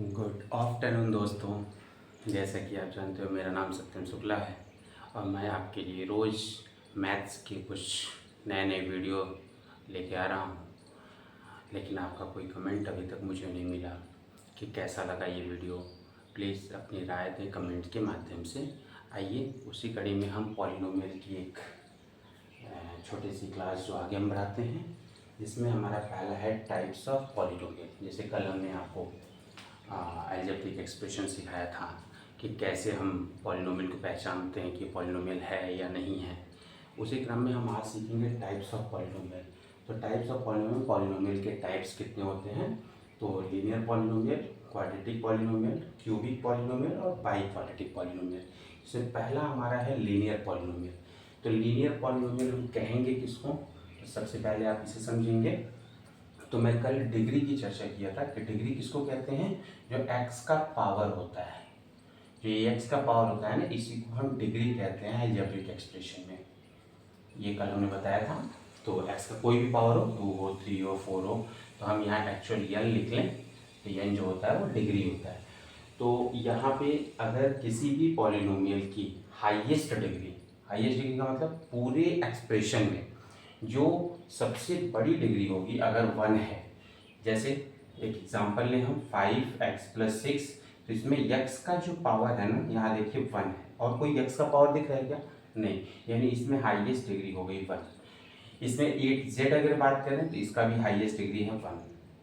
Good afternoon दोस्तों। जैसा कि आप जानते हो मेरा नाम सत्यम शुक्ला है और मैं आपके लिए रोज़ मैथ्स के कुछ नए नए वीडियो लेके आ रहा हूँ। लेकिन आपका कोई कमेंट अभी तक मुझे नहीं मिला कि कैसा लगा ये वीडियो। प्लीज़ अपनी राय दें कमेंट के माध्यम से। आइए उसी कड़ी में हम पॉलिनोमियल की एक छोटी सी क्लास जो आगे हम बढ़ाते हैं, जिसमें हमारा पहला है टाइप्स ऑफ पॉलिनोमियल। जैसे कल हमने आपको अलजेब्रिक एक्सप्रेशन सिखाया था कि कैसे हम पॉलिनोमियल को पहचानते हैं कि पॉलिनोमियल है या नहीं है। उसी क्रम में हम आज सीखेंगे टाइप्स ऑफ पॉलिनोमियल। तो टाइप्स ऑफ पॉलिनोमियल के टाइप्स कितने होते हैं? तो linear polynomial, quadratic polynomial, cubic polynomial और बाई क्वाड्रेटिक पॉलिनोमियल। इसमें पहला हमारा है लीनियर पॉलिनोमियल। तो लीनियर पॉलिनोमियल हम कहेंगे किसको? तो सबसे पहले आप इसे समझेंगे। तो मैं कल डिग्री की चर्चा किया था कि डिग्री किसको कहते हैं? जो x का पावर होता है, जो ये x का पावर होता है ना, इसी को हम डिग्री कहते हैं अलजेब्रिक एक्सप्रेशन में। ये कल हमने बताया था। तो x का कोई भी पावर हो, 2 हो, 3 हो, 4 हो, तो हम यहाँ एक्चुअल n लिख लें तो n जो होता है वो डिग्री होता है। तो यहाँ पे अगर किसी भी पॉलिनोमियल की हाईएस्ट डिग्री का मतलब पूरे एक्सप्रेशन में जो सबसे बड़ी डिग्री होगी अगर 1 है, जैसे एक एग्जांपल लें हम 5x+6, तो इसमें x का जो पावर है ना, यहाँ देखिए 1 है और कोई x का पावर दिख रहा है क्या? नहीं, यानी इसमें हाईएस्ट डिग्री हो गई 1। इसमें 8z अगर बात करें तो इसका भी हाईएस्ट डिग्री है 1।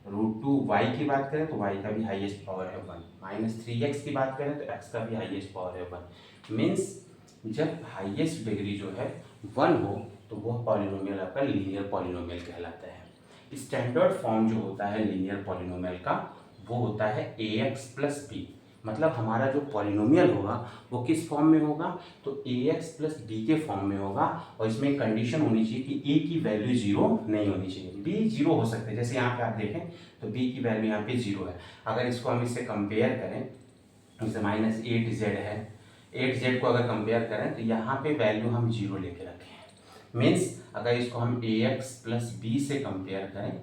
√2y की बात करें तो y का भी हाईएस्ट पावर है 1। -3x की बात करें तो x का भी हाईएस्ट पावर है 1। मीन्स जब हाईएस्ट डिग्री जो है 1 हो तो वह पॉलिनोमियल आपका लीनियर पॉलिनोमियल कहलाता है। स्टैंडर्ड फॉर्म जो होता है लीनियर पॉलिनोमियल का वो होता है ax+b। मतलब हमारा जो पॉलिनोमियल होगा वो किस फॉर्म में होगा? तो ax+b के फॉर्म में होगा। और इसमें एक कंडीशन होनी चाहिए कि a की वैल्यू 0 नहीं होनी चाहिए, b 0 हो सकते हैं। जैसे यहाँ पे आप देखें तो b की वैल्यू यहाँ पे 0 है। अगर इसको हम इससे कंपेयर करें, जैसे -8z है, 8z को अगर कंपेयर करें तो यहाँ पे वैल्यू हम 0 लेके रखें हैं। मीन्स अगर इसको हम ax+b से कंपेयर करें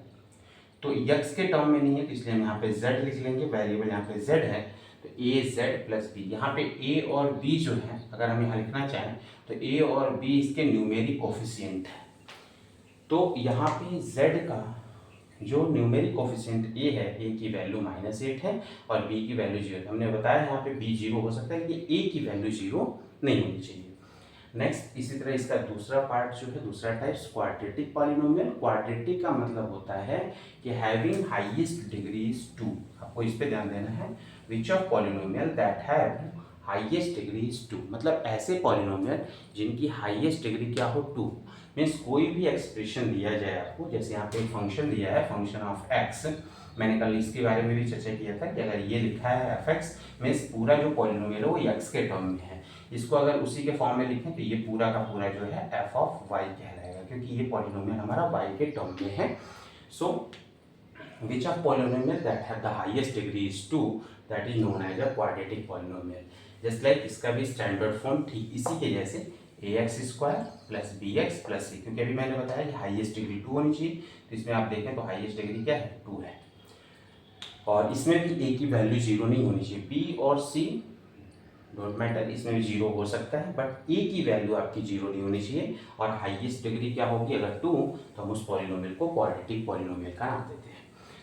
तो x के टर्म में नहीं है, तो इसलिए हम यहाँ पे z लिख लेंगे। वेरिएबल यहाँ पे z है तो az+b। यहाँ पे a और b जो है, अगर हम यहाँ लिखना चाहें तो a और b इसके न्यूमेरिक कोफिशिएंट है। तो यहाँ पे z का जो न्यूमेरिक कोफिशिएंट a है, a की वैल्यू -8 है और b की वैल्यू 0 है। हमने बताया यहाँ पे b 0 हो सकता है कि a की वैल्यू 0 नहीं होनी चाहिए। नेक्स्ट, इसी तरह इसका दूसरा पार्ट जो है, दूसरा टाइप क्वाड्रेटिक पॉलिनोमियल। क्वाड्रेटिक का मतलब होता है कि हैविंग हाईएस्ट डिग्री इज 2। आपको इस पे ध्यान देना है। Which of polynomial that have highest degree is 2, मतलब ऐसे पॉलिनोमियल जिनकी हाईएस्ट डिग्री क्या हो? 2। मीन्स कोई भी एक्सप्रेशन दिया जाए आपको, जैसे यहाँ पे एक फंक्शन दिया है, फंक्शन ऑफ x। मैंने कल इसके बारे में भी चर्चा किया था कि अगर ये लिखा है f(x), मीन्स पूरा जो पॉलिनोमियल है वो x के टर्म में है। इसको अगर उसी के फॉर्म में लिखें तो ये पूरा का पूरा जो है f(y) कहलाएगा, क्योंकि ये पॉलिनोमियल हमारा y के टर्म में है। सो which of polynomial that have the highest degree is 2, that is known as a quadratic polynomial। just like इसका भी स्टैंडर्ड फॉर्म ठीक इसी के जैसे ax² + bx + c, क्योंकि अभी मैंने बताया कि हाईएस्ट डिग्री 2 होनी चाहिए। तो इसमें आप देखें तो हाईएस्ट डिग्री क्या है? 2 है। और इसमें भी a की वैल्यू 0 नहीं होनी चाहिए। b और c डोंट मैटर, इसमें भी 0 हो सकता है, बट a की वैल्यू आपकी 0 नहीं होनी चाहिए। और हाईएस्ट डिग्री क्या होगी? अगर 2, तो हम उस पॉलिनोमियल को क्वाड्रेटिक पॉलिनोमियल का नाम देते हैं।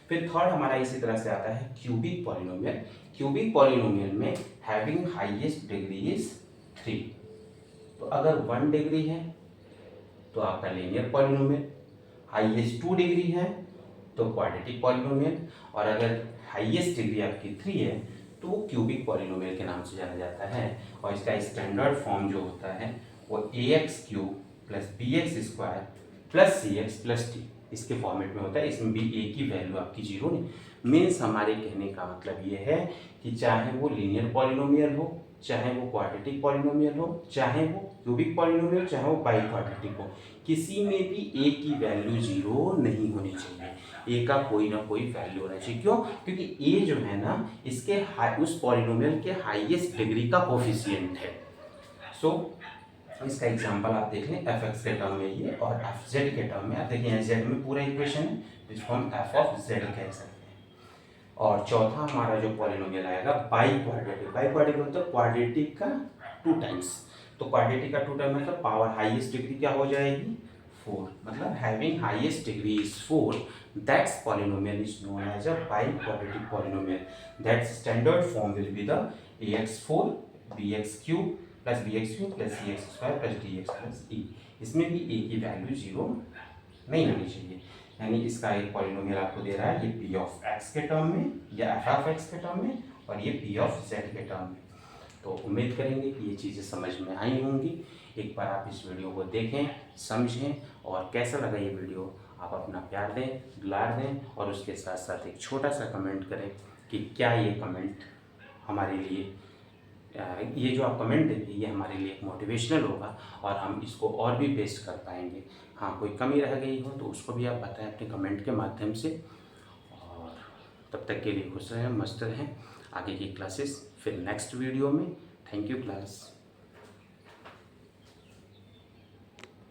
फिर थर्ड हमारा इसी तरह से आता है क्यूबिक पॉलिनोमियल। क्यूबिक पॉलिनोमियल में हैविंग हाईएस्ट डिग्री इज 3। तो अगर 1 डिग्री है तो आपका लीनियर पॉलिनोमियल, हाईएस्ट 2 डिग्री है तो क्वाड्रेटिक पॉलिनोमियल, और अगर हाईएस्ट डिग्री आपकी 3 है तो वो क्यूबिक पॉलिनोमियल के नाम से जाना जाता है। और इसका स्टैंडर्ड फॉर्म जो होता है वो ax³ + bx² + cx + d, इसके फॉर्मेट में होता है। इसमें भी a की वैल्यू आपकी 0 नहीं। मीन्स हमारे कहने का मतलब ये है कि चाहे वो लीनियर पॉलिनोमियल हो, चाहे वो क्वाड्रेटिक पॉलिनोमियल हो, चाहे वो क्यूबिक पॉलिनोमियल, चाहे वो बाई क्वाड्रेटिक हो, किसी में भी a की वैल्यू 0 नहीं होनी चाहिए। a का कोई ना कोई वैल्यू होना चाहिए। क्यों? क्योंकि a जो है ना, इसके उस पॉलिनोमियल के हाईएस्ट डिग्री का कोफिशिएंट है। सो इसका एग्जांपल आप देख लें, f(x) के टर्म में ये और f(z) के टर्म में। आप देखिए यहाँ z में पूरा इक्वेशन है, जिसको हम f(z) कह सकते हैं। और चौथा हमारा जो पॉलिनोमियल आएगा बाई क्वाड्रेटिक। बाई क्वाड्रेटिक मतलब क्वाड्रेटिक का 2 टाइम्स। तो क्वाड्रेटिक का 2 टाइम मतलब पावर हाईएस्ट डिग्री क्या हो जाएगी 4, मतलब having highest degree is 4, that's polynomial is known as a bi quadratic polynomial. That's standard form will be the ax4 bx3 plus bx3 plus cx2 plus dx plus e। इसमें भी a की value 0 नहीं होनी चाहिए। यानी इसका एक polynomial आपको दे रहा है, ये p ऑफ x के टर्म में या f ऑफ x के टर्म में और ये p ऑफ z के टर्म में। तो उम्मीद करेंगे कि ये चीज़ें समझ में आई होंगी। एक बार आप इस वीडियो को देखें, समझें और कैसा लगा ये वीडियो आप अपना प्यार दें, दुलार दें और उसके साथ साथ एक छोटा सा कमेंट करें कि क्या ये कमेंट हमारे लिए, ये जो आप कमेंट देंगे ये हमारे लिए एक मोटिवेशनल होगा और हम इसको और भी बेस्ट कर पाएंगे। हाँ, कोई कमी रह गई हो तो उसको भी आप बताएं अपने कमेंट के माध्यम से। और तब तक के लिए खुश रहें, मस्त रहें। आगे की क्लासेस फिर नेक्स्ट वीडियो में। Thank you class.